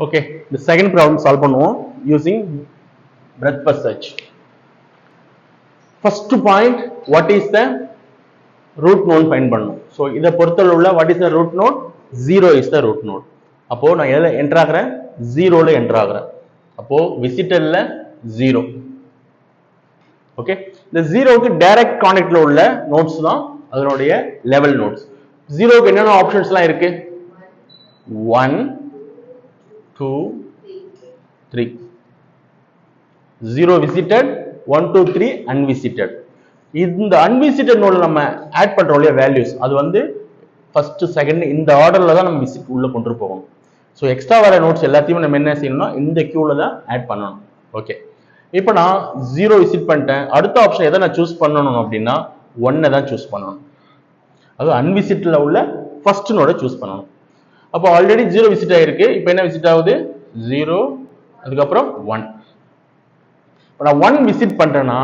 Okay, the second problem solve பண்ணுவோம் using breadth first search. First point, what is the root node find பண்ணணும். So இதை பொறுத்தல உள்ள what is the root node? 0 is the root node. அப்போ நான் எதில் enter ஆகிறேன்? 0ல enter ஆகிறேன். அப்போ விசிட்டர்ல 0. ஓகே, இந்த 0க்கு டைரக்ட் கான்டெக்ட்ல உள்ள நோட்ஸ் தான் அதனுடைய லெவல் நோட்ஸ். 0க்கு என்னென்ன ஆப்ஷன்ஸ்லாம் இருக்கு? 1 2 3. 0 visited, 1 2 3 unvisited. இந்த அன்விசிட்டட் நோட்ல நம்ம ஆட் பண்றோம் இல்லையா வேல்யூஸ், அது வந்து ஃபர்ஸ்ட் செகண்ட் இந்த ஆர்டர்ல தான் நம்ம விசிட் உள்ள கொண்டு போகணும். ஸோ எக்ஸ்ட்ரா வர நோட்ஸ் எல்லாத்தையும் நம்ம என்ன செய்யணும்னா இந்த கியூல தான் ஆட் பண்ணணும். ஓகே, இப்போ நான் 0 விசிட் பண்ணிட்டேன். அடுத்த ஆப்ஷன் எதை நான் சூஸ் பண்ணணும் அப்படின்னா 1 தான் சூஸ் பண்ணணும். அது அன்விசிட்ல உள்ள ஃபர்ஸ்ட் நோட சூஸ் பண்ணணும். அப்போ ஆல்ரெடி 0 விசிட் ஆயிருக்கு. இப்போ என்ன விசிட் ஆகுது? 0, அதுக்கப்புறம் 1. இப்போ நான் 1 விசிட் பண்றேன்னா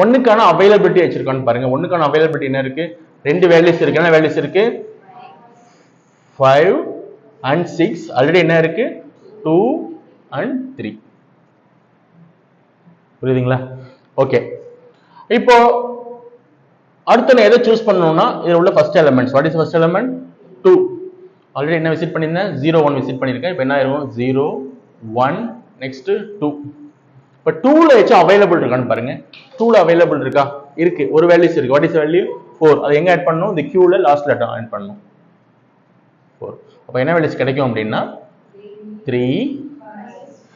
1க்கான அவைலபிலிட்டி வச்சிருக்கான்னு பாருங்க. 1க்கான அவைலபிலிட்டி என்ன இருக்கு? ரெண்டு வேல்யூஸ் இருக்கு. என்ன வேல்யூஸ் இருக்கு? 5 and 6. ஆல்ரெடி என்ன இருக்கு? 2 and 3. புரியுதுங்களா? ஓகே, இப்போ அடுத்து நான் எதை சூஸ் பண்ணணும்னா இதுல உள்ள first elements. What is first element? 2. Already என்ன விசிட் பண்ணியிருந்தேன்? 0 1 விசிட் பண்ணியிருக்கேன். இப்போ என்ன ஆயிருக்கும்? 0 1 நெக்ஸ்ட் 2. இப்போ 2ல ஏச்சும் அவைலபிள் இருக்கான்னு பாருங்க. 2ல அவைலபிள் இருக்கா? இருக்கு. ஒரு வேல்யூஸ் இருக்கு. What is value? 4. அதை எங்க ஆட் பண்ணணும்? இந்த கியூல லாஸ்ட்ல ஆட் பண்ணணும். 4. அப்போ என்ன வேல்யூஸ் கிடைக்கும் அப்படின்னா 3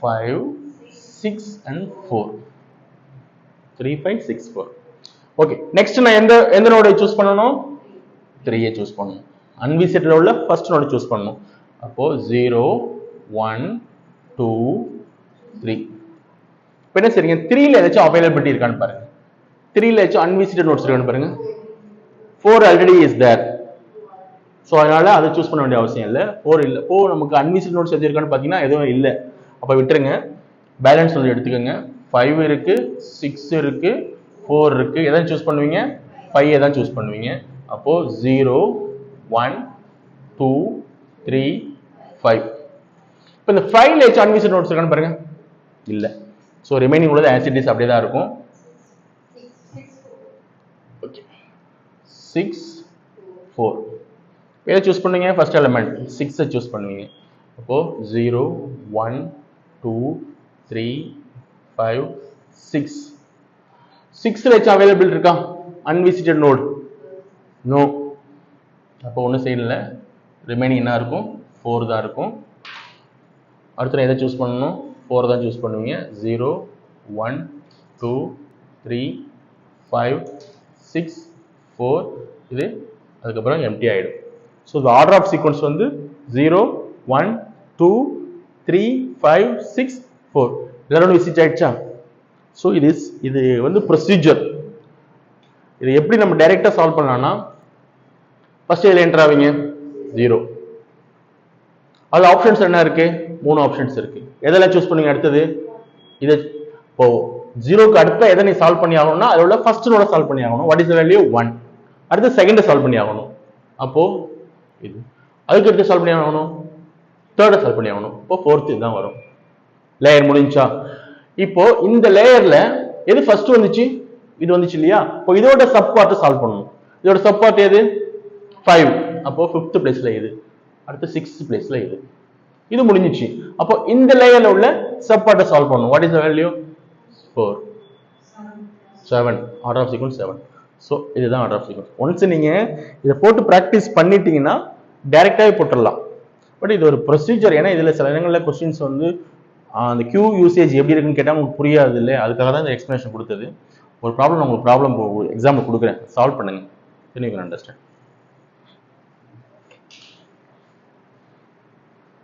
5 6 and 4. 3 5 6 4. ஓகே, நெக்ஸ்ட் நான் எந்த நோட சூஸ் பண்ணணும்? 3 சூஸ் பண்ணணும். அன்விசிட்ல உள்ள ஃபர்ஸ்ட் நோட சூஸ் பண்ணணும். அப்போ 0 1 2 3. இப்போ என்ன சரிங்க? 3ல ஏதாச்சும் அவைலபிலிட்டி இருக்கான்னு பாருங்க. 3ல ஏதாச்சும் அன்விசிட்டட் நோட்ஸ் இருக்கான்னு பாருங்க. 4 ஆல்ரெடி இஸ் தேர். ஸோ அதனால அதை சூஸ் பண்ண வேண்டிய அவசியம் இல்லை. 4 இல்லை. இப்போ நமக்கு அன்விசிட்டட் நோட்ஸ் எது இருக்கான்னு பார்த்தீங்கன்னா எதுவும் இல்லை. அப்போ விட்டுருங்க. பேலன்ஸ் வந்து எடுத்துக்கோங்க. 5 இருக்கு, 6 இருக்கு, 4 இருக்கு. எதை சூஸ் பண்ணுவீங்க? 5 தான் சூஸ் பண்ணுவீங்க. அப்போ 0 1 2 3 5. இப்போ இந்த 5ல ஏதாச்சும் அன்விசிட்டட் நோட்ஸ் இருக்கான்னு பாருங்க. இல்லை. ஸோ ரிமைனிங் உள்ளது ஆஸ் இட் இஸ் அப்படியே தான் இருக்கும். ஓகே, 6 4. எதை சூஸ் பண்ணுவீங்க? ஃபர்ஸ்ட் எலிமெண்ட் 6 சூஸ் பண்ணுவீங்க. அப்போ 0 1 2 3 5 6. 6ல ஏதாச்சும் அவைலபிள் இருக்கா? Unvisited note? நோ. அப்போ ஒன்றும் செய்யல. ரிமைனிங் என்ன இருக்கும்? 4 தான் இருக்கும். அடுத்து எதை சூஸ் பண்ணணும்? 4 தான் சூஸ் பண்ணுவீங்க. 0 1 2 3 5 6 4. இது அதுக்கப்புறம் எம்டி ஆயிடும். So the order of sequence வந்து 0 1 2 3 5 6 4. இதெல்லாம் விசிட் ஆயிடுச்சா? ஸோ இது வந்து ப்ரொசீஜர். இது எப்படி நம்ம டைரக்டா சால்வ் பண்ணலாம்னா ஃபர்ஸ்ட் இதில் என்டர் ஆவீங்க 0. அது ஆப்ஷன்ஸ் என்ன இருக்கு? 3 ஆப்ஷன்ஸ் இருக்கு. எதெல்லாம் சூஸ் பண்ணுவீங்க? அடுத்தது இது இப்போ 0க்கு அடுத்த எதை நீ சால்வ் பண்ணி ஆகணும்னா அதோட ஃபர்ஸ்ட் நோட சால்வ் பண்ணி ஆகணும். What is the value? 1. அடுத்து செகண்ட் சால்வ் பண்ணி ஆகணும். அப்போ இது அதுக்கு அடுத்து சால்வ் பண்ணி ஆகணும். தேர்ட் சால்வ் பண்ணி ஆகணும். இப்போ 4th இதுதான் வரும். லேயர் முடிஞ்சா? இப்போ இந்த லேயர்ல எது ஃபர்ஸ்ட் வந்துச்சு? இது வந்துச்சு இல்லையா? இப்போ இதோட சப் பார்ட் சால்வ் பண்ணணும். இதோட சப் பார்ட் எது? 5. அப்போ 5th பிளேஸ்ல இது. அடுத்து 6th பிளேஸ்ல இது. இது முடிஞ்சிச்சு. அப்போ இந்த லேயர்ல உள்ள சப் பார்ட்டை சால்வ் பண்ணணும். What is the value? 4 7. Order of sequence 7. So இதுதான் ஆர்டர் ஆஃப் சீக்வென்ஸ். ஒன்ஸ் நீங்க இதை போட்டு ப்ராக்டிஸ் பண்ணிட்டீங்கன்னா டைரக்டாவே போட்டுடலாம். பட் இது ஒரு ப்ரொசீஜர். ஏன்னா இதுல சில இடங்களில் கொஸ்டின்ஸ் வந்து அந்த கியூ யூசேஜ் எப்படி இருக்குன்னு கேட்டால் உங்களுக்கு புரியாது இல்லை. அதுக்காக தான் இந்த எக்ஸ்பிளேஷன் கொடுத்தது. ஒரு ப்ராப்ளம் உங்களுக்கு ப்ராப்ளம் எக்ஸாம்பிள் கொடுக்குறேன், சால்வ் பண்ணுங்க. Then you can understand.